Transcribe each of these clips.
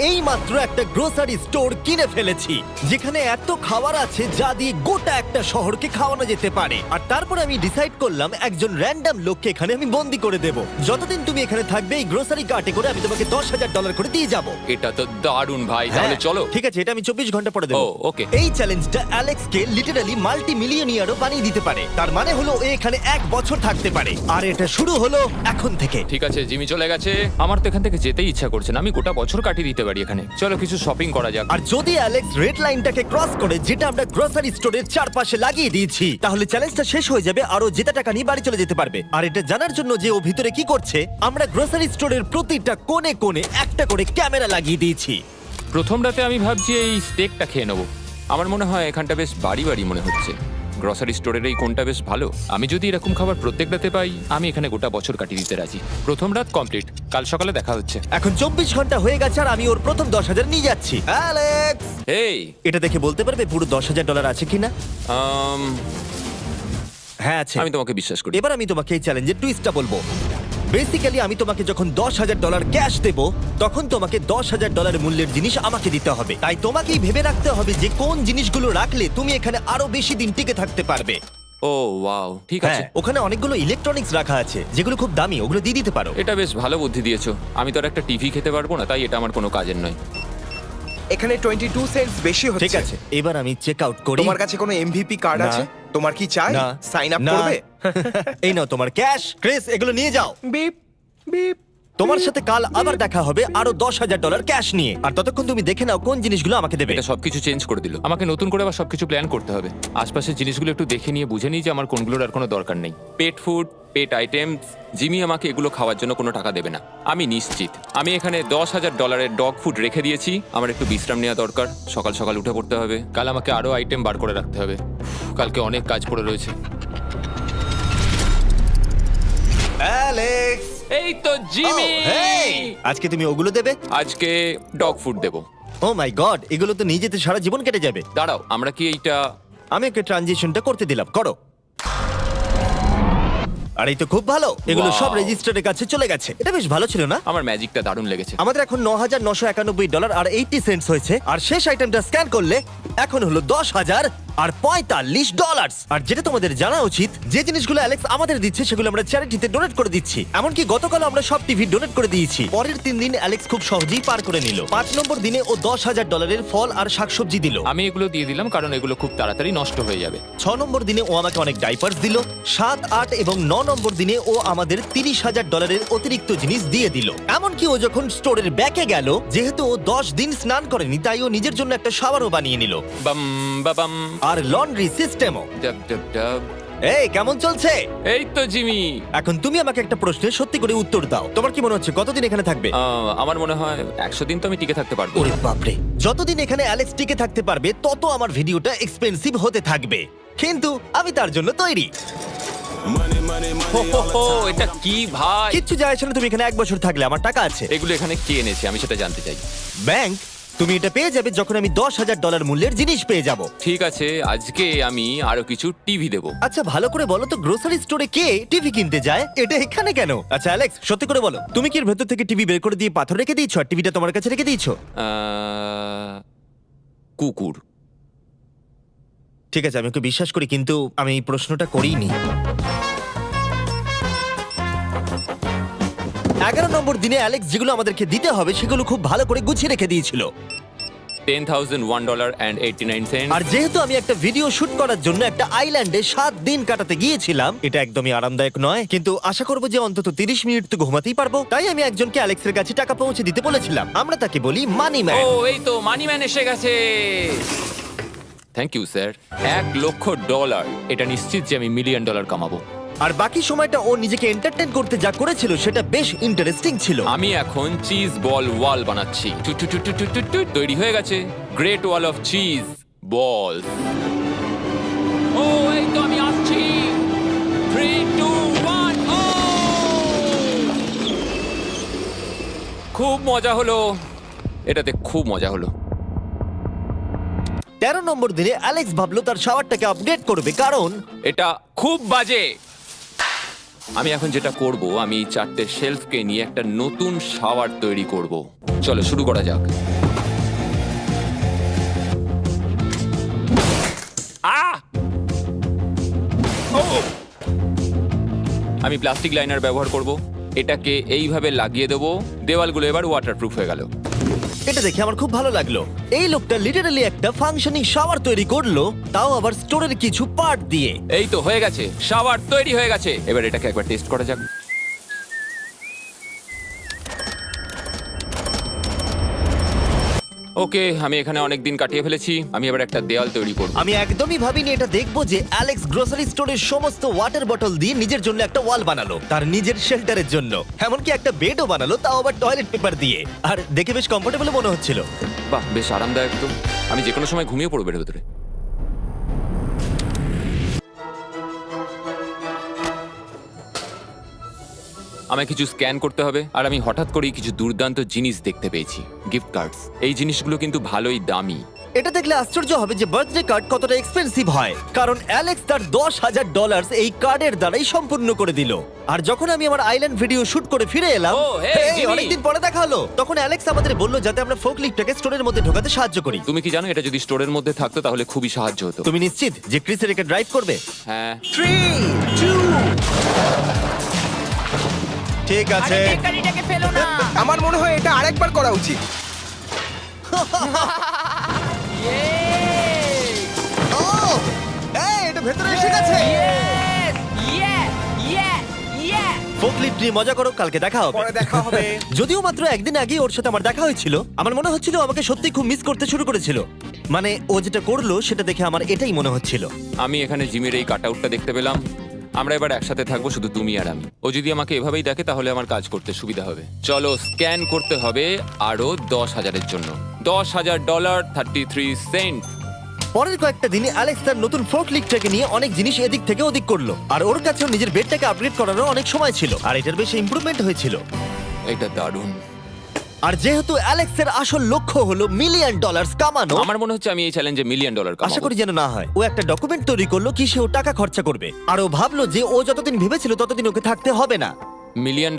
এই মাত্র একটা গ্রোসারি স্টোর কিনে ফেলেছি যেখানে এত খাবার আছে যা দিয়ে গোটা একটা শহরকে খাওয়ানো যেতে পারে। আর তারপর আমি ডিসাইড করলাম একজন র্যান্ডম লোককে এখানে আমি বন্দি করে দেব। যতদিন তুমি এখানে থাকবে এই গ্রোসারি কার্টে করে আমি তোমাকে $10,000 করে দিয়ে যাবো। এটা তো দারুণ ভাই, তাহলে চলো। ঠিক আছে, এটা আমি 24 ঘন্টা পরে দেবো। ও, okay. এই চ্যালেঞ্জটা অ্যালেক্সকে লিটারালি মাল্টি মিলিয়নিয়ারও বানিয়ে দিতে পারে। তার মানে হলো ও এখানে 1 বছর থাকতে পারে। আর এটা শুরু হলো এখন থেকে। ঠিক আছে, জিমি চলে গেছে। আমার তো এখান থেকে যেতেই ইচ্ছা করছে না। আমি গোটা বছর কাটিয়ে দিতে পারি এখানে। চলো কিছু শপিং করা যাক। আর যদি অ্যালেক্স রেড লাইনটাকে ক্রস করে, যেটা আমরা গ্রোসারি স্টোরের চারপাশে লাগিয়ে দিয়েছি, তাহলে চ্যালেঞ্জটা শেষ হয়ে যাবে আর ও জেতা টাকা নিয়ে বাড়ি চলে যেতে পারবে। আর এটা জানার জন্য যে ও ভিতরে কি করছে, আমরা গ্রোসারি স্টোরের প্রতিটা কোণে কোণে একটা করে ক্যামেরা লাগিয়ে দিয়েছি। প্রথম রাতে আমি ভাবছি এই স্টেকটা খেয়ে নেবো। আমার মনে হয় এখানটা বেশ বাড়ি বাড়ি মনে হচ্ছে। গ্রসারি স্টোরের এই কোনটা বেশ ভালো। আমি যদি এরকম খাবার প্রত্যেক রাতে পাই, আমি এখানে গোটা বছর কাটিয়ে দিতে রাজি। প্রথম রাত কমপ্লিট, কাল সকালে দেখা হচ্ছে। এখন 24 ঘন্টা হয়ে গেছে আর আমি ওর প্রথম 10,000 নিয়ে যাচ্ছি। অ্যালেক্স, এই এটা দেখে বলতে পারবে পুরো $10,000 আছে কিনা? হ্যাঁ আছে। আমি তোমাকে বিশ্বাস করি। এবার আমি তোমাকে এই চ্যালেঞ্জের টুইস্টটা বলবো। বেসিক্যালি আমি তোমাকে যখন $10,000 ক্যাশ দেব, তখন তোমাকে $10,000 মূল্যের জিনিস আমাকে দিতে হবে। তাই তোমাকেই ভেবে রাখতে হবে যে কোন জিনিসগুলো রাখলে তুমি এখানে আরো বেশি দিন টিকে থাকতে পারবে। ও ওয়াও, ঠিক আছে। হ্যাঁ, ওখানে অনেকগুলো ইলেকট্রনিক্স রাখা আছে যেগুলো খুব দামি, ওগুলো দিয়ে দিতে পারো। এটা বেশ ভালো বুদ্ধি দিয়েছো। আমি তো আর একটা টিভি খেতে পারবো না, তাই এটা আমার কোনো কাজের নয়। এখানে 22 সেন্টস বেশি হচ্ছে। ঠিক আছে, এবার আমি চেক আউট করি। তোমার কাছে কোনো এমভিপি কার্ড না। আছে? তোমার কি চাই? না। সাইন আপ না। করবে? এই নাও তোমার ক্যাশ। ক্রিস, এগুলো নিয়ে যাও। Beep beep. তোমার সাথে কাল আবার দেখা হবে আরো $10,000 ক্যাশ নিয়ে। আর ততক্ষণ তুমি দেখে নাও কোন জিনিসগুলো আমাকে দেবে। এটা সবকিছু চেঞ্জ করে দিল। আমাকে নতুন করে আবার সবকিছু প্ল্যান করতে হবে। আশপাশের জিনিসগুলো একটু দেখে নিয়ে বুঝে নিই যে আমার কোনগুলোর আর কোনো দরকার নেই। পেট ফুড, পেট আইটেমস, জিমি আমাকে এগুলো খাওয়ার জন্য কোনো টাকা দেবে না, আমি নিশ্চিত। আমি এখানে $10,000 ডগ ফুড রেখে দিয়েছি। আমার একটু বিশ্রাম নেওয়া দরকার। সকাল সকাল উঠে পড়তে হবে। কাল আমাকে আরো আইটেম বার করে রাখতে হবে। কালকে অনেক কাজ পড়ে রয়েছে। অ্যালেক্স, এই তো জিমি। Oh, hey! আজকে তুমি ওগুলো দেবে? আজকে ডগ ফুড দেবো। ও মাই গড, এগুলো তো নিয়ে যেতে সারা জীবন কেটে যাবে। দাঁড়াও, আমরা কি এইটা আমি ওকে ট্রানজিশনটা করতে দিলাম, করো। আর এই তো খুব ভালো, এগুলো Wow! সব রেজিস্টারের কাছে চলে গেছে। এটা বেশ ভালো ছিল না? আমার ম্যাজিকটা দারুণ লেগেছে। আমাদের এখন $9,991 আর 80 সেন্টস হয়েছে। আর শেষ আইটেমটা স্ক্যান করলে এখন হলো $10,045। আর যেটা তোমাদের জানা উচিত, যে জিনিসগুলো অ্যালেক্স আমাদের দিচ্ছে সেগুলো আমরা চ্যারিটিতে ডোনেট করে দিচ্ছি। এমনকি গতকাল আমরা সব টিভি ডোনেট করে দিয়েছি। পরের 3 দিন অ্যালেক্স খুব সহজেই পার করে নিল। 5 নম্বর দিনে ও $10,000 ফল আর শাকসবজি দিল। আমি এগুলো দিয়ে দিলাম কারণ এগুলো খুব তাড়াতাড়ি নষ্ট হয়ে যাবে। 6 নম্বর দিনে ও আমাকে অনেক ডাইপার্স দিল। 7, 8 এবং 9 নম্বর দিনে ও আমাদের $30,000 অতিরিক্ত জিনিস দিয়ে দিল। এমনকি ও যখন স্টোরের ব্যাকে গেল, যেহেতু ও 10 দিন স্নান করেনি, তাই ও নিজের জন্য একটা শাওয়ারও বানিয়ে নিল। বাম বাবাম, আর লন্ড্রি সিস্টেমও। ডাব ডাব ডাব। এই কেমন চলছে? এই তো জিমি। এখন তুমি আমাকে একটা প্রশ্নের সত্যি করে উত্তর দাও। তোমার কি মনে হচ্ছে কতদিন এখানে থাকবে? আমার মনে হয় 100 দিন তো আমি টিকে থাকতে পারবো। ওরে বাপরে, যতদিন এখানে অ্যালেক্স টিকে থাকতে পারবে তত আমার ভিডিওটা এক্সপেন্সিভ হতে থাকবে। কিন্তু আমি তার জন্য তৈরি। হো, হো, হো, এটা কি ভাই? কিচ্ছু যায় আসে না তুমি এখানে 1 বছর থাকলে, আমার টাকা আছে। এগুলো এখানে কে এনেছে আমি সেটা জানতে চাই। ব্যাংক, তুমি এটা পেয়ে যাবে যখন আমি $10,000 মূল্যের জিনিস পেয়ে যাব। ঠিক আছে, আজকে আমি আরো কিছু টিভি দেবো। আচ্ছা ভালো করে বলো তো, গ্রোসারি স্টোরে কে টিভি কিনতে যায়? এটা এখানে কেন? আচ্ছা অ্যালেক্স, সত্যি করে বলো, তুমি কি এর ভেতর থেকে টিভি বের করে দিয়ে পাথর রেখে দিয়েছো আর টিভিটা তোমার কাছে রেখে দিয়েছো? কুকুর। ঠিক আছে, আমি ওকে বিশ্বাস করি, কিন্তু আমি এই প্রশ্নটা করিনি। 11 নম্বর দিনে অ্যালেক্স যেগুলো আমাদেরকে দিতে হবে সেগুলো খুব ভালো করে গুছিয়ে রেখে দিয়েছিল। $10,001.89। আর যেহেতু আমি একটা ভিডিও শুট করার জন্য একটা আইল্যান্ডে 7 দিন কাটাতে গিয়েছিলাম, এটা একদমই আরামদায়ক নয়, কিন্তু আশা করবো যে অন্তত 30 মিনিট তো ঘুমাতেই পারবো। তাই আমি একজনকে অ্যালেক্সের কাছে টাকা পৌঁছে দিতে বলেছিলাম। আমরা তাকে বলি মানি ও ম্যান। এই তো মানি ম্যান এসে গেছে। Thank you sir. $1,00,000। এটা নিশ্চিত যে আমি $1 মিলিয়ন কামাবো। আর বাকি সময়টা ও নিজেকে এন্টারটেইন করতে যা করেছিল সেটা বেশ ইন্টারেস্টিং ছিল। আমি এখন চিজ বল ওয়াল বানাচ্ছি। টু টু টু টু টু টু টু, তৈরি হয়ে গেছে great wall of cheese ball. ও এই তো আমি আসছি। 3, 2, 1 ও খুব মজা হলো, এটাতে খুব মজা হলো। 13 নম্বর দিনে অ্যালেক্স ভাবলো তার শাওয়ারটাকে আপডেট করবে, কারণ এটা খুব বাজে। আমি এখন যেটা করব, আমি এই 4টে শেলফকে নিয়ে একটা নতুন শাওয়ার তৈরি করব। চলো শুরু করা যাক। আহ! ও! আমি প্লাস্টিক লাইনার ব্যবহার করব। এটাকে এইভাবে লাগিয়ে দেবো। দেওয়ালগুলো এবার ওয়াটারপ্রুফ হয়ে গেল। এটা দেখে আমার খুব ভালো লাগলো। এই লোকটা লিটারালি একটা ফাংশনিং শাওয়ার তৈরি করলো, তাও আবার স্টোরের কিছু পার্ট দিয়ে। এই তো হয়ে গেছে, শাওয়ার তৈরি হয়ে গেছে। এবার এটাকে একবার টেস্ট করা যাক। ওকে, আমি এখানে অনেক দিন কাটিয়ে ফেলেছি। আমি এবার একটা দেওয়াল তৈরি করব। আমি একদমই ভাবিনি এটা দেখবো যে অ্যালেক্স গ্রোসারি স্টোরের সমস্ত ওয়াটার বটল দিয়ে নিজের জন্য একটা ওয়াল বানালো, তার নিজের শেল্টারের জন্য। এমনকি একটা বেডও বানালো, তাও আবার টয়লেট পেপার দিয়ে। আর দেখে বেশ কমফোর্টেবল মনে হচ্ছিল। বাহ, বেশ আরামদায়ক তো। আমি যে কোনো সময় ঘুমিয়ে পড়বো এর ভেতরে। আমায় কিছু স্ক্যান করতে হবে, আর আমি হঠাৎ করেই কিছু দুর্দান্ত জিনিস দেখতে পেয়েছি। Gift cards. এই জিনিসগুলো কিন্তু ভালোই দামি। এটা দেখলে আশ্চর্য হবে যে বার্থডে কার্ড কতটা এক্সপেন্সিভ হয়, কারণ অ্যালেক্স তার $10,000 এই কার্ডের দ্বারাই সম্পূর্ণ করে দিল। আর যখন আমি আমার আইল্যান্ড ভিডিও শুট করে ফিরে এলাম, ও, hey, জিমি। অনেকদিন পরে দেখা হলো, তখন অ্যালেক্স আমাদের বললো যাতে আমরা ফোকলিফটটাকে স্টোরের মধ্যে ঢোকাতে সাহায্য করি। তুমি কি জানো, এটা যদি স্টোরের মধ্যে থাকতো তাহলে খুবই সাহায্য হতো। তুমি নিশ্চিত যে ক্রিসের একে ড্রাইভ করবে? হ্যাঁ। 3, 2 ঠিক আছে। বেকারিটাকে ফেলো না। আমার মনে হয় এটা আরেকবার করা উচিত। ও এই এটা ভেতরে এসে গেছে। ফোকলিফট নিয়ে মজা করো, কালকে দেখা হবে। পরে দেখা হবে। যদিও মাত্র একদিন আগে ওর সাথে আমার দেখা হয়েছিল, আমার মনে হচ্ছিল আমাকে সত্যি খুব মিস করতে শুরু করেছিল। মানে ও যেটা করলো সেটা দেখে আমার এটাই মনে হচ্ছিল। আমি এখানে জিমির এই কাটআউটটা দেখতে পেলাম। আমরা এবার একসাথে থাকবো, শুধু তুমি আর আমি। ও যদি আমাকে এভাবেই দেখে তাহলে আমার কাজ করতে সুবিধা হবে। চলো স্ক্যান করতে হবে আরো 10,000-এর জন্য। $10,000 33 সেন্ট। পরের কয়েকটা দিনে অ্যালেক্স তার নতুন ফোকলিফটটাকে নিয়ে অনেক জিনিস এদিক থেকে ওদিক করলো, আর ওর কাছেও নিজের বেডটাকে আপগ্রেড করারও অনেক সময় ছিল, আর এটার বেশ ইমপ্রুভমেন্ট হয়েছিল। এটা দারুণ। আর যেহেতু অ্যালেক্সের আসল লক্ষ্য হলো $1 মিলিয়ন কামানো, আমার মনে হচ্ছে আমি এই চ্যালেঞ্জে $1 মিলিয়ন আশা কামাবো। করি যেন না হয়। ও একটা ডকুমেন্ট তৈরি করলো কি সে ও টাকা খরচা করবে, আর ও ভাবলো যে ও যতদিন ভেবেছিল ততদিন ওকে থাকতে হবে না। $1 মিলিয়ন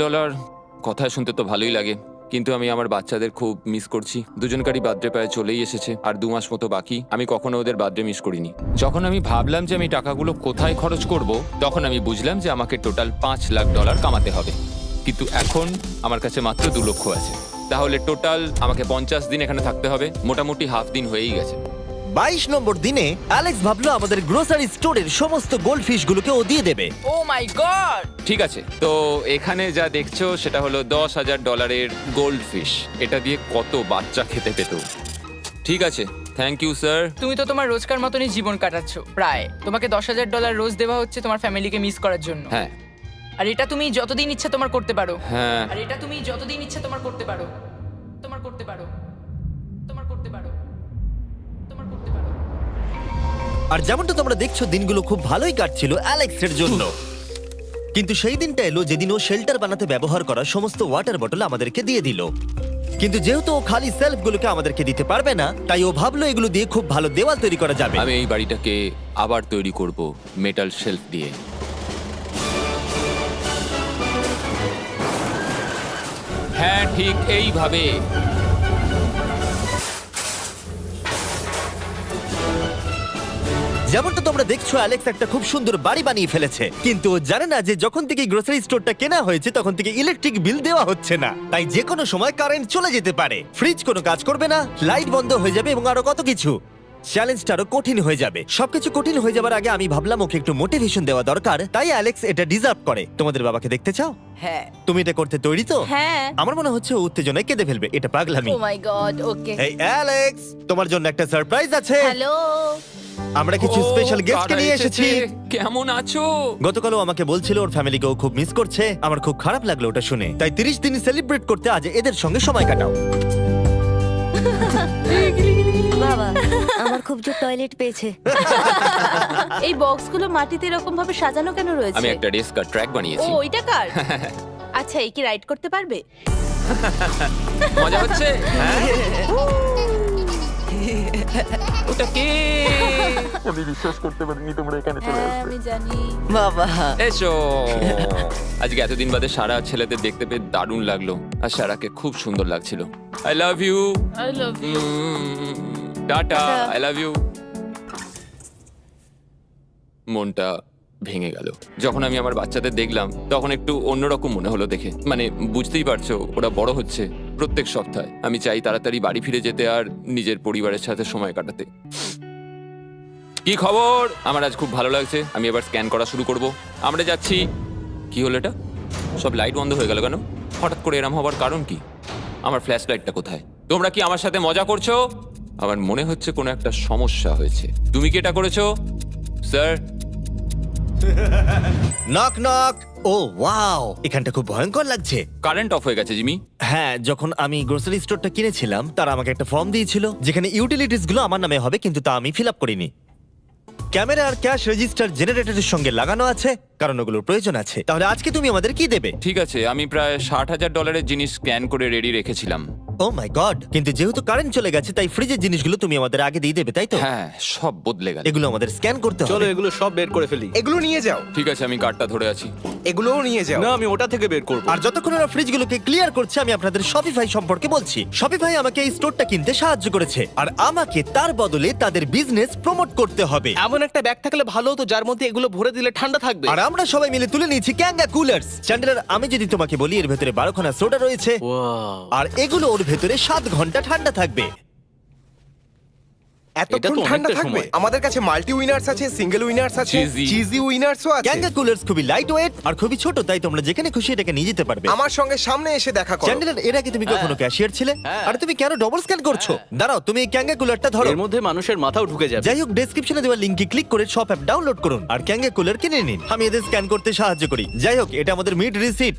কথা শুনতে তো ভালোই লাগে, কিন্তু আমি আমার বাচ্চাদের খুব মিস করছি। দুজনকারই বার্থডে প্রায় চলেই এসেছে, আর 2 মাস মতো বাকি। আমি কখনো ওদের বার্থডে মিস করিনি। যখন আমি ভাবলাম যে আমি টাকাগুলো কোথায় খরচ করব, তখন আমি বুঝলাম যে আমাকে টোটাল $5 লাখ কামাতে হবে। কিন্তু এখন আমার কাছে মাত্র 2 লক্ষ আছে। তাহলে টোটাল আমাকে 50 দিন এখানে থাকতে হবে। মোটামুটি হাফ দিন হয়েই গেছে। 22 নম্বর দিনে অ্যালেক্স ভাবলো আমাদের গ্রোসারি স্টোরের সমস্ত গোল্ড ফিশ গুলোকে ও দিয়ে দেবে। ও মাই গড। ঠিক আছে, তো এখানে যা দেখছো সেটা হলো $10,000 গোল্ড ফিশ। এটা দিয়ে কত বাচ্চা খেতে পেত। ঠিক আছে, থ্যাংক ইউ স্যার। তুমি তো তোমার রোজকার মতনই জীবন কাটাচ্ছ প্রায়। তোমাকে $10,000 রোজ দেওয়া হচ্ছে তোমার ফ্যামিলিকে মিস করার জন্য। হ্যাঁ আর এটা তুমি যতদিন ইচ্ছা তোমার করতে পারো। হ্যাঁ। আর এটা তুমি যতদিন ইচ্ছা তোমার করতে পারো। তোমার করতে পারো। তোমার করতে পারো। তোমার করতে পারো। আর যেমনটা তোমরা দেখছো দিনগুলো খুব ভালোই কাটছিল অ্যালেক্সের জন্য, কিন্তু সেই দিনটা এলো যেদিন ও শেল্টার বানাতে ব্যবহার করা সমস্ত ওয়াটার বটল আমাদেরকে দিয়ে দিল। কিন্তু যেহেতু ও খালি সেলফগুলোকে আমাদেরকে দিতে পারবে না, তাই ও ভাবলো এগুলো দিয়ে খুব ভালো দেওয়াল তৈরি করা যাবে। আমি এই বাড়িটাকে আবার তৈরি করব মেটাল শেলফ দিয়ে। হ্যাঁ, ঠিক এইভাবে। যেমনটা তোমরা দেখছো অ্যালেক্স একটা খুব সুন্দর বাড়ি বানিয়ে ফেলেছে, কিন্তু ও জানে না যে যখন থেকে গ্রোসারি স্টোরটা কেনা হয়েছে তখন থেকে ইলেকট্রিক বিল দেওয়া হচ্ছে না। তাই যে কোনো সময় কারেন্ট চলে যেতে পারে, ফ্রিজ কোনো কাজ করবে না, লাইট বন্ধ হয়ে যাবে এবং আরো কত কিছু। চ্যালেঞ্জটা আরো কঠিন হয়ে যাবে। সবকিছু কঠিন হয়ে যাবার আগে আমি ভাবলাম ওকে একটু মোটিভেশন দেওয়া দরকার, তাই অ্যালেক্স এটা ডিজার্ভ করে। তোমাদের বাবাকে দেখতে চাও? হ্যাঁ তুমি এটা করতে তৈরি তো? হ্যাঁ আমার মনে হচ্ছে ও উত্তেজনায় কেঁদে ফেলবে, এটা পাগলামি। ও মাই গড ওকে এই অ্যালেক্স, তোমার জন্য একটা সারপ্রাইজ আছে। হ্যালো আমরা কিছু ও, স্পেশাল গেস্টকে কারা নিয়ে এসেছি। কেমন আছো? গতকালও আমাকে বলছিল ওর ফ্যামিলিকেও খুব মিস করছে। আমার খুব খারাপ লাগলো ওটা শুনে, তাই 30 দিন সেলিব্রেট করতে আজ এদের সঙ্গে সময় কাটাও। বাবা আমার খুব জোর টয়লেট পেয়েছে। এই বক্সগুলো মাটিতে এরকম ভাবে সাজানো কেন রয়েছে? আমি একটা ডেস্ক আর ট্র্যাক ও বানিয়েছি। ওইটা কার? আচ্ছা এই কি রাইড করতে পারবে? মজা হচ্ছে? হ্যাঁ। ওটা কে? আমি বিশ্বাস করতে পারিনি তোমরা এখানে চলে হ্যাঁ আসবে। আমি জানি। বাবা এসো। আজকে এতদিন বাদে সারা ছেলেদের দেখতে পেয়ে দারুণ লাগলো, আর সারাকে খুব সুন্দর লাগছিল। I love you. I love you. Tata. Tata. I love you. মনটা ভেঙে গেল যখন আমি আমার বাচ্চাদের দেখলাম। তখন একটু অন্যরকম মনে হলো দেখে, মানে বুঝতেই পারছো ওরা বড় হচ্ছে প্রত্যেক সপ্তাহে। আমি চাই তাড়াতাড়ি বাড়ি ফিরে যেতে আর নিজের পরিবারের সাথে সময় কাটাতে। কি খবর? আমার আজ খুব ভালো লাগছে। আমি এবার স্ক্যান করা শুরু করব। আমরা যাচ্ছি। কি হলো এটা? সব লাইট বন্ধ হয়ে গেল কেন? হঠাৎ করে এরম হবার কারণ কি? আমার ফ্ল্যাশ লাইটটা কোথায়? তোমরা কি আমার সাথে মজা করছো? আমার মনে হচ্ছে কোনো একটা সমস্যা হয়েছে। তুমি কি এটা করেছো sir? Knock knock. Oh wow, এখানটা খুব ভয়ঙ্কর লাগছে। কারেন্ট অফ হয়ে গেছে জিমি। হ্যাঁ, যখন আমি গ্রোসারি স্টোরটা কিনেছিলাম তারা আমাকে একটা ফর্ম দিয়েছিল যেখানে ইউটিলিটিস গুলো আমার নামে হবে, কিন্তু তা আমি ফিল আপ করিনি। ক্যামেরা আর ক্যাশ রেজিস্টার জেনারেটরের সঙ্গে লাগানো আছে, কারণ ওগুলোর প্রয়োজন আছে। তাহলে আজকে তুমি আমাদের কি দেবে? ঠিক আছে, আমি প্রায় $60,000 জিনিস স্ক্যান করে রেডি রেখেছিলাম। ও মাই গড, কিন্তু যেহেতু কারেন্ট চলে গেছে তাই ফ্রিজের জিনিসগুলো তুমি আমাদের আগে দিয়ে দেবে, তাই তো? হ্যাঁ, সব বদলে গেল। এগুলো আমাদের স্ক্যান করতে চলো হবে। এগুলো সব বের করে ফেলি। এগুলো নিয়ে যাও, ঠিক আছে, আমি কার্ডটা ধরে আছি। এগুলোও নিয়ে যাও। না, আমি ওটা থেকে বের করবো। আর যতক্ষণ ওরা ফ্রিজগুলোকে ক্লিয়ার করছে আমি আপনাদের শপিফাই সম্পর্কে বলছি। শপিফাই আমাকে এই স্টোরটা কিনতে সাহায্য করেছে আর আমাকে তার বদলে তাদের বিজনেস প্রমোট করতে হবে। এমন একটা ব্যাগ থাকলে ভালো হতো যার মধ্যে এগুলো ভরে দিলে ঠান্ডা থাকবে। আর আমরা সবাই মিলে তুলে নিয়েছি ক্যাঙ্গা কুলার্স। চ্যান্ডেলার, আমি যদি তোমাকে বলি এর ভেতরে 12খানা সোডা রয়েছে ওয়াও, আর এগুলো ওর ভেতরে 7 ঘন্টা ঠান্ডা থাকবে। এটা এতক্ষণ তো ঠান্ডা অনেকটা থাকবে? সময়। আমাদের কাছে মাল্টি উইনার্স আছে, সিঙ্গেল উইনার্স আছে, Cheesy। চিজি উইনার্সও আছে। ক্যাঙ্গা কুলার্স খুবই লাইট ওয়েট আর খুবই ছোট, তাই তোমরা যেখানে খুশি এটাকে নিয়ে যেতে পারবে। আমার সঙ্গে সামনে এসে দেখা করো। চ্যান্ডেলার, এর আগে তুমি কখনো ক্যাশিয়ার ছিলে? হ্যাঁ। আর তুমি কেন ডবল স্ক্যান করছো? দাঁড়াও, তুমি এই ক্যাঙ্গা কুলারটা ধরো। এর মধ্যে মানুষের মাথাও ঢুকে যাবে। যাই হোক, ডেসক্রিপশনে দেওয়া লিংকে ক্লিক করে শপ অ্যাপ ডাউনলোড করুন আর ক্যাঙ্গা কুলার কিনে নিন। আমি এদের স্ক্যান করতে সাহায্য করি। যাই হোক, এটা আমাদের মিড রিসিট।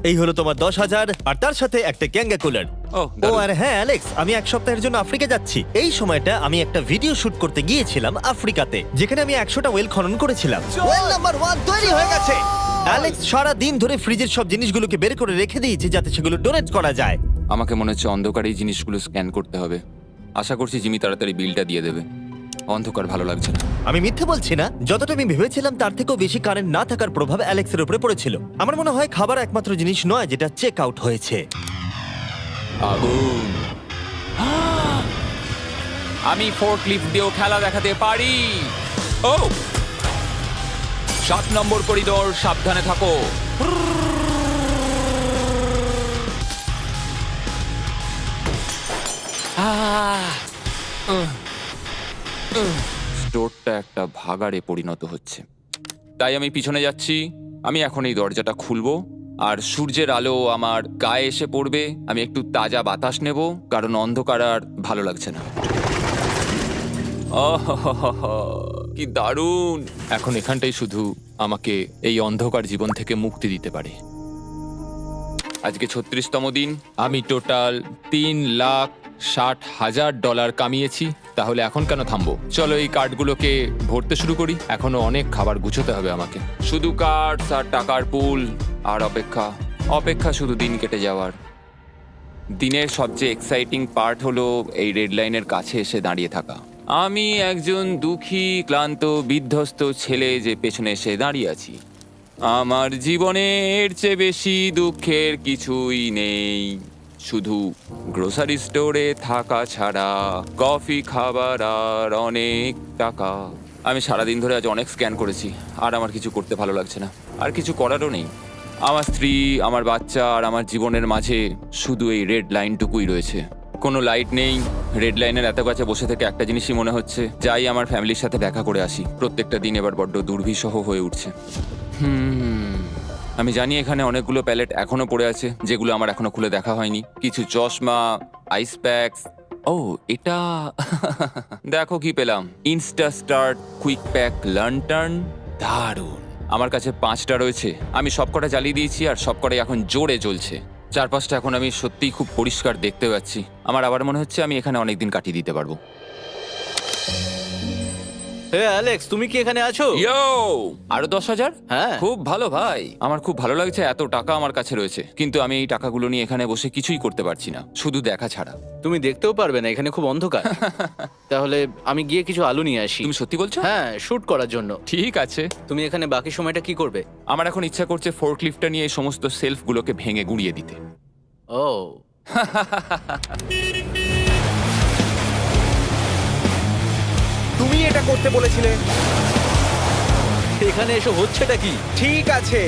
এই হলো তোমার 10,000 আর তার সাথে একটা ক্যাঙ্গা কুলার। ও, ও দারুণ। আর হ্যাঁ অ্যালেক্স, আমি এক সপ্তাহের জন্য আফ্রিকা যাচ্ছি। এই সময়টা আমি একটা ভিডিও শুট করতে গিয়েছিলাম আফ্রিকাতে, যেখানে আমি 100টা ওয়েল খনন করেছিলাম। ওয়েল নাম্বার 1 তৈরি হয়ে গেছে। অ্যালেক্স সারা দিন ধরে ফ্রিজের সব জিনিসগুলোকে বের করে রেখে দিয়েছে যাতে সেগুলো ডোনেট করা যায়। আমাকে মনে হচ্ছে অন্ধকারে এই জিনিসগুলো স্ক্যান করতে হবে। আশা করছি জিমি তাড়াতাড়ি বিলটা দিয়ে দেবে। অন্ধকার ভালো লাগছে না। আমি মিথ্যে বলছি না, যতটা আমি ভেবেছিলাম তার থেকেও বেশি কারেন্ট না থাকার প্রভাব অ্যালেক্সের উপরে পড়েছিল। আমার মনে হয় খাবার একমাত্র জিনিস নয় যেটা চেক আউট হয়েছে। আগুন। আমি ফোর্কলিফট দিয়েও খেলা দেখাতে পারি। ও, 7 নম্বর করিডোর, সাবধানে থাকো। স্টোরটা একটা ভাগাড়ে পরিণত হচ্ছে, তাই আমি পিছনে যাচ্ছি। আমি এখন এই দরজাটা খুলবো আর সূর্যের আলো আমার গায়ে এসে পড়বে। আমি একটু তাজা বাতাস নেব, কারণ অন্ধকার আর ভালো লাগছে না। আহাহাহা, কি দারুণ! এখন এখানটাই শুধু আমাকে এই অন্ধকার জীবন থেকে মুক্তি দিতে পারে। আজকে 36তম দিন। আমি টোটাল $3,60,000 কামিয়েছি। তাহলে এখন কেন থামবো? চলো এই কার্ডগুলোকে ভরতে শুরু করি। এখনো অনেক খাবার গুছোতে হবে আমাকে। শুধু কার্ডস আর টাকার পুল আর অপেক্ষা, অপেক্ষা, শুধু দিন কেটে যাওয়ার। দিনের সবচেয়ে এক্সাইটিং পার্ট হলো এই রেড লাইনের কাছে এসে দাঁড়িয়ে থাকা। আমি একজন দুঃখী, ক্লান্ত, বিধ্বস্ত ছেলে যে পেছনে এসে দাঁড়িয়ে আছি। আমার জীবনে এর চেয়ে বেশি দুঃখের কিছুই নেই, শুধু গ্রোসারি স্টোরে থাকা ছাড়া, কফি খাবার আর অনেক টাকা। আমি সারাদিন ধরে আজ অনেক স্ক্যান করেছি আর আমার কিছু করতে ভালো লাগছে না। আর কিছু করারও নেই। আমার স্ত্রী, আমার বাচ্চা আর আমার জীবনের মাঝে শুধু এই রেড লাইনটুকুই রয়েছে। কোনো লাইট নেই। রেড লাইনের এত কাছে বসে থেকে একটা জিনিসই মনে হচ্ছে, যাই আমার ফ্যামিলির সাথে দেখা করে আসি। প্রত্যেকটা দিন এবার বড্ড দুর্বিষহ হয়ে উঠছে। আমি জানি এখানে অনেকগুলো প্যালেট এখনো পড়ে আছে যেগুলো আমার এখনো খুলে দেখা হয়নি। কিছু চশমা, আইস প্যাকস। ও, এটা দেখো কি পেলাম, ইনস্টা স্টার্ট কুইক প্যাক লান্টার্ন। দারুণ। আমার কাছে 5টা রয়েছে। আমি সবকটা জ্বালিয়ে দিয়েছি আর সবকটাই এখন জোরে জ্বলছে। চারপাশটা এখন আমি সত্যিই খুব পরিষ্কার দেখতে পাচ্ছি। আমার আবার মনে হচ্ছে আমি এখানে অনেকদিন কাটিয়ে দিতে পারবো। হে অ্যালেক্স, তুমি কি এখানে আছো? ইয়ো, আরো 10,000? হ্যাঁ। খুব ভালো ভাই, আমার খুব ভালো লাগছে এত টাকা আমার কাছে রয়েছে, কিন্তু আমি এই টাকাগুলো নিয়ে এখানে বসে কিছুই করতে পারছি না, শুধু দেখা ছাড়া। তুমি দেখতেও পারবে না, এখানে খুব অন্ধকার। তাহলে আমি গিয়ে কিছু আলু নিয়ে আসি। তুমি সত্যি বলছো? হ্যাঁ, শুট করার জন্য। ঠিক আছে। তুমি এখানে বাকি সময়টা কি করবে? আমার এখন ইচ্ছা করছে ফোর্কলিফটটা নিয়ে এই সমস্ত সেলফগুলোকে ভেঙে গুঁড়িয়ে দিতে। ও, তুমি এটা করতে বলেছিলে। এখানে এসে হচ্ছেটা কি? ঠিক আছে,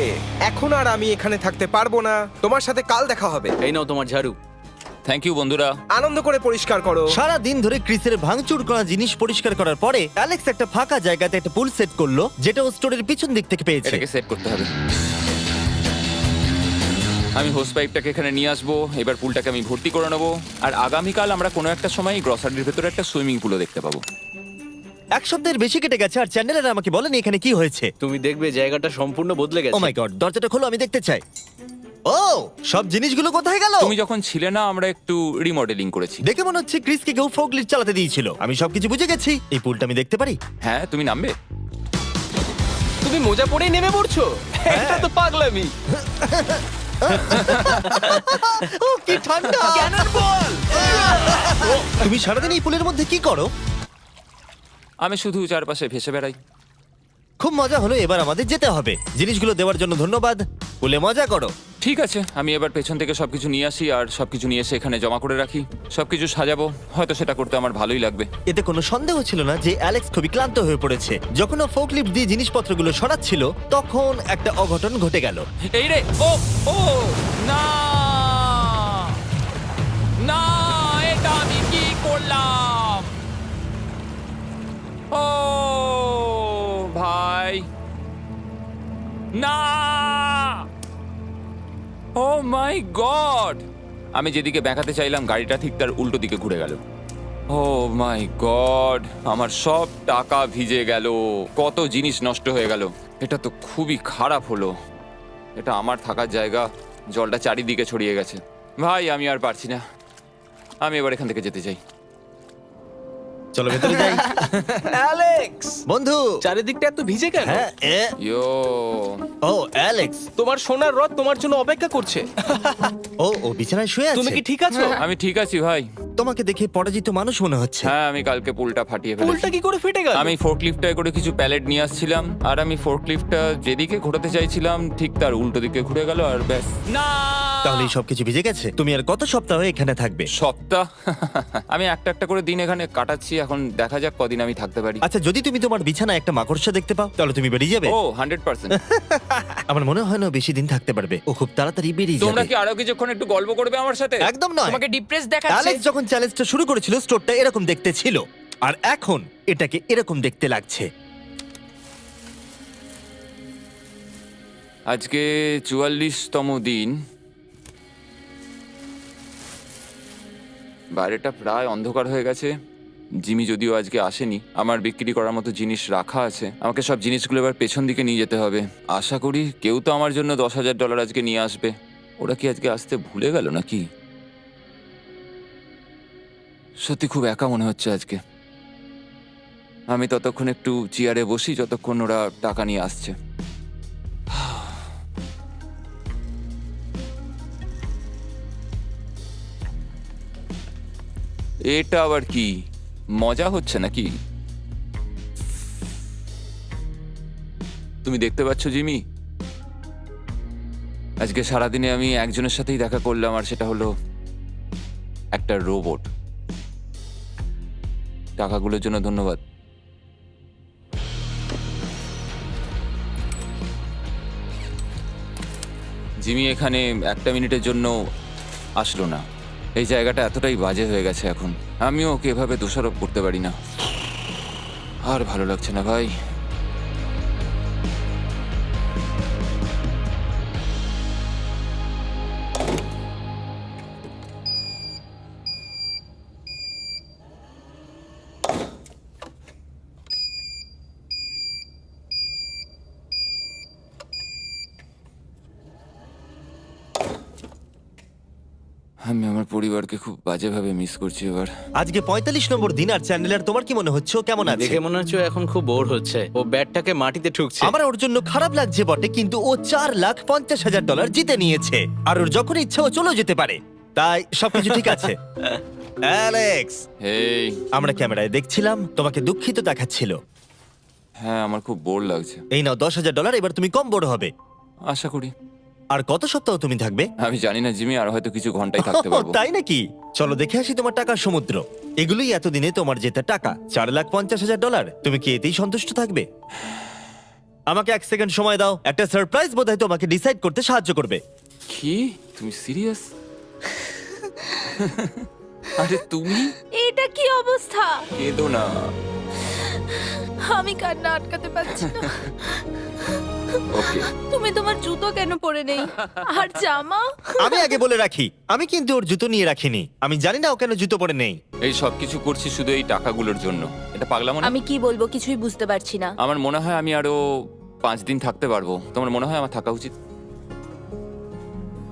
এখন আর আমি এখানে থাকতে পারবো না। তোমার সাথে কাল দেখা হবে। এই নাও তোমার ঝাড়ু। থ্যাংক ইউ বন্ধুরা। আনন্দ করে পরিষ্কার করো। সারা দিন ধরে ক্রিসের ভাঙচুর করা জিনিস পরিষ্কার করার পরে অ্যালেক্স একটা ফাঁকা জায়গাতে একটা পুল সেট করলো, যেটা ও স্টোরের পিছন দিক থেকে পেয়েছে। এটাকে সেট করতে হবে। আমি হোস পাইপটাকে এখানে নিয়ে আসবো, এবার পুলটাকে আমি ভর্তি করে নেবো, আর আগামীকাল আমরা কোনো একটা সময় গ্রসারির ভেতরে একটা সুইমিং পুলও দেখতে পাবো। এক সপ্তাহের বেশি কেটে গেছে আর চ্যানেলের আমাকে বলেনি এখানে কি হয়েছে। তুমি দেখবে জায়গাটা সম্পূর্ণ বদলে ও গেছে। মাই গড, দরজাটা খোলো, আমি দেখতে চাই। ও, সব জিনিসগুলো কোথায় গেল? তুমি যখন ছিলে না, আমরা একটু রিমডেলিং করেছি। দেখে মনে হচ্ছে ক্রিসকে কেউ ফোকলিফট চালাতে দিয়েছিল। আমি সবকিছু বুঝে গেছি। এই পুলটা আমি দেখতে পারি? হ্যাঁ, তুমি নামবে? তুমি মোজা পরেই নেমে পড়ছো? এটা তো পাগলামি। ও কি ঠান্ডা! তুমি সারাদিন এই পুলের মধ্যে কি করো? আমি শুধু চারপাশে ভেসে বেড়াই। খুব মজা হলো, এবার আমাদের যেতে হবে। জিনিসগুলো দেওয়ার জন্য ধন্যবাদ। পুলে মজা করো। ঠিক আছে, আমি এবার পেছন থেকে সবকিছু নিয়ে আসি আর সবকিছু নিয়ে এসে এখানে জমা করে রাখি, সবকিছু সাজাবো। হয়তো সেটা করতে আমার ভালোই লাগবে। এতে কোনো সন্দেহ ছিল না যে অ্যালেক্স খুবই ক্লান্ত হয়ে পড়েছে। যখন ও ফোকলিফট দিয়ে জিনিসপত্রগুলো সরাচ্ছিল, তখন একটা অঘটন ঘটে গেল। এই রে, ও ও না না, এটা আমি কি করলাম? ও ভাই, না! ও মাই গড! আমি যেদিকে ব্যাকাতে চাইলাম গাড়িটা ঠিক তার উল্টো দিকে ঘুরে গেল। ও মাই গড, আমার সব টাকা ভিজে গেল, কত জিনিস নষ্ট হয়ে গেল। এটা তো খুবই খারাপ হলো। এটা আমার থাকার জায়গা, জলটা চারিদিকে ছড়িয়ে গেছে। ভাই, আমি আর পারছি না, আমি এবার এখান থেকে যেতে চাই। চলো ভেতরে যাই। অ্যালেক্স, বন্ধু। চারিদিকটা এত ভিজে কেন? হ্যাঁ, ইয়ো, ও অ্যালেক্স। তোমার সোনার রথ তোমার জন্য অপেক্ষা করছে। ও বিছানায় শুয়ে আছে। তুমি কি ঠিক আছো? আমি ঠিক আছি ভাই। তোমাকে দেখে পরাজিত মানুষ মনে হচ্ছে। হ্যাঁ, আমি কালকে পুলটা ফাটিয়ে পুলটা ফেলেছি। কি করে ফেটে গেল? আমি ফোর্কলিফটটায় করে কিছু প্যালেট নিয়ে আসছিলাম, আর আমি ফোর্কলিফটটা যেদিকে ঘোরাতে চাইছিলাম ঠিক তার উল্টো দিকে ঘুরে গেল, আর ব্যাস। না! তাহলে সবকিছু ভিজে গেছে। তুমি আর কত সপ্তাহ এখানে থাকবে? সপ্তাহ? আমি একটা একটা করে দিন এখানে কাটাচ্ছি, এখন দেখা যাক কদিন আমি থাকতে পারি। আচ্ছা, যদি তুমি তোমার বিছানায় একটা মাকড়সা দেখতে পাও, তাহলে তুমি বেরিয়ে যাবে? ও 100%। আমার মনে হয় না ও বেশি দিন থাকতে পারবে। ও খুব তাড়াতাড়ি বেরিয়ে তোমরা যাবে। কি আরো কিছুক্ষণ একটু গল্প করবে আমার সাথে? একদম নয়। তোমাকে ডিপ্রেস দেখাচ্ছে। অ্যালেক্স যখন চ্যালেঞ্জটা শুরু করেছিল, স্টোরটা এরকম দেখতে ছিল, আর এখন এটাকে এরকম দেখতে লাগছে। আজকে 44তম দিন। বাইরেটা প্রায় অন্ধকার হয়ে গেছে। জিমি যদিও আজকে আসেনি, আমার বিক্রি করার মতো জিনিস রাখা আছে। আমাকে সব জিনিসগুলো এবার পেছন দিকে নিয়ে যেতে হবে। আশা করি কেউ তো আমার জন্য $10,000 আজকে নিয়ে আসবে। ওরা কি আজকে আসতে ভুলে গেল নাকি? সত্যি খুব একা মনে হচ্ছে আজকে। আমি ততক্ষণ একটু চেয়ারে বসি যতক্ষণ ওরা টাকা নিয়ে আসছে। এটা আবার কি মজা হচ্ছে নাকি? তুমি দেখতে পাচ্ছ জিমি, আজকে সারাদিনে আমি একজনের সাথেই দেখা করলাম, আর সেটা হলো একটা রোবট। টাকাগুলোর জন্য ধন্যবাদ। জিমি এখানে একটা মিনিটের জন্য আসলো না। এই জায়গাটা এতটাই বাজে হয়ে গেছে এখন, আমিও ওকে এভাবে দোষারোপ করতে পারি না। আর ভালো লাগছে না ভাই। আমি আমার পরিবারকে খুব বাজেভাবে মিস করছি এবার। আজকে 45 নম্বর দিন, আর চ্যান্ডেলার তোমার কি মনে হচ্ছে ও কেমন আছে? দেখে মনে হচ্ছে ও এখন খুব বোর হচ্ছে, ও ব্যাটটাকে মাটিতে ঠুকছে। আমার ওর জন্য খারাপ লাগছে বটে, কিন্তু ও $4,50,000 জিতে নিয়েছে, আর ওর যখন ইচ্ছা ও চলেও যেতে পারে, তাই সবকিছু ঠিক আছে। অ্যালেক্স, এই আমরা ক্যামেরায় দেখছিলাম, তোমাকে দুঃখিত দেখাচ্ছিল। হ্যাঁ, আমার খুব বোর লাগছে। এই নাও $10,000, এবার তুমি কম বড় হবে। আশা করি। আর কত সপ্তাহ তুমি থাকবে? আমি জানি না জিমি, আর হয়তো কিছু ঘন্টাই থাকতে পারবো। তাই নাকি? চলো দেখে আসি তোমার টাকার সমুদ্র। এগুলোই এতদিনে তোমার জেতা টাকা, $4,50,000। তুমি কি এতেই সন্তুষ্ট থাকবে? আমাকে 1 সেকেন্ড সময় দাও, একটা সারপ্রাইজ বোধহয় তোমাকে ডিসাইড করতে সাহায্য করবে। কি, তুমি সিরিয়াস? আরে তুমি এটা কি অবস্থা? কেঁদো না। আমি কান্না আটকাতে পারছি না। ওকে, তুমি তোমার জুতো কেন পরে নেই? আর জামা? আমি আগে বলে রাখি, আমি কিন্তু ওর জুতো নিয়ে রাখিনি। আমি জানি না ও কেন জুতো পরে নেই। এই সব কিছু করছি শুধু এই টাকাগুলোর জন্য। এটা পাগলামো না? আমি কি বলবো কিছুই বুঝতে পারছি না। আমার মনে হয় আমি আরো 5 দিন থাকতে পারবো। তোমার মনে হয় আমার থাকা উচিত?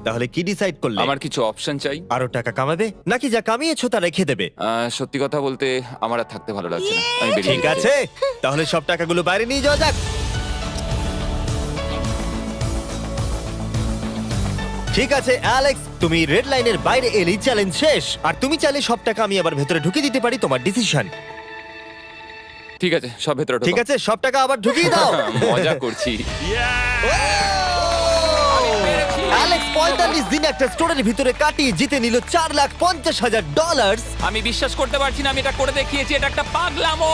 তাহলে কি ডিসাইড করলে? আমার কিছু অপশন চাই। আরো টাকা কামাবে, নাকি যা কামিয়েছো তা রেখে দেবে? সত্যি কথা বলতে আমার আর থাকতে ভালো লাগছে না, আমি বেরিয়ে ঠিক যেতে আছে, তাহলে সব টাকাগুলো বাইরে নিয়ে যাওয়া যাক। ঠিক আছে অ্যালেক্স, তুমি রেড লাইনের বাইরে এলেই চ্যালেঞ্জ শেষ। আর তুমি চাইলে সব টাকা আমি আবার ভেতরে ঢুকিয়ে দিতে পারি, তোমার ডিসিশন। চাই। ঠিক আছে, সব ভেতরে ঢোকাও। ঠিক আছে, সব টাকা আবার ঢুকিয়ে দাও। মজা করছি। অ্যালেক্স 45 দিন একটা স্টোরের ভিতরে কাটিয়ে জিতে নিল $4,50,000। আমি বিশ্বাস করতে পারছি না, আমি এটা করে দেখিয়েছি। এটা একটা পাগলামো।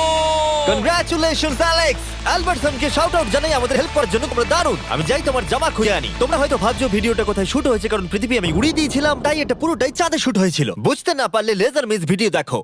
Congratulations Alex. অ্যালবার্টসনকে শাউট আউট জানাই আমাদের হেল্প করার জন্য, তোমরা দারুণ। আমি যাই তোমার জামা খুঁজে আনি। তোমরা হয়তো ভাবছো ভিডিওটা কোথায় শুট হয়েছে, কারণ পৃথিবী আমি উড়িয়ে দিয়েছিলাম, তাই এটা পুরোটাই চাঁদে শুট হয়েছিল। বুঝতে না পারলে লেজার মিস ভিডিও দেখো।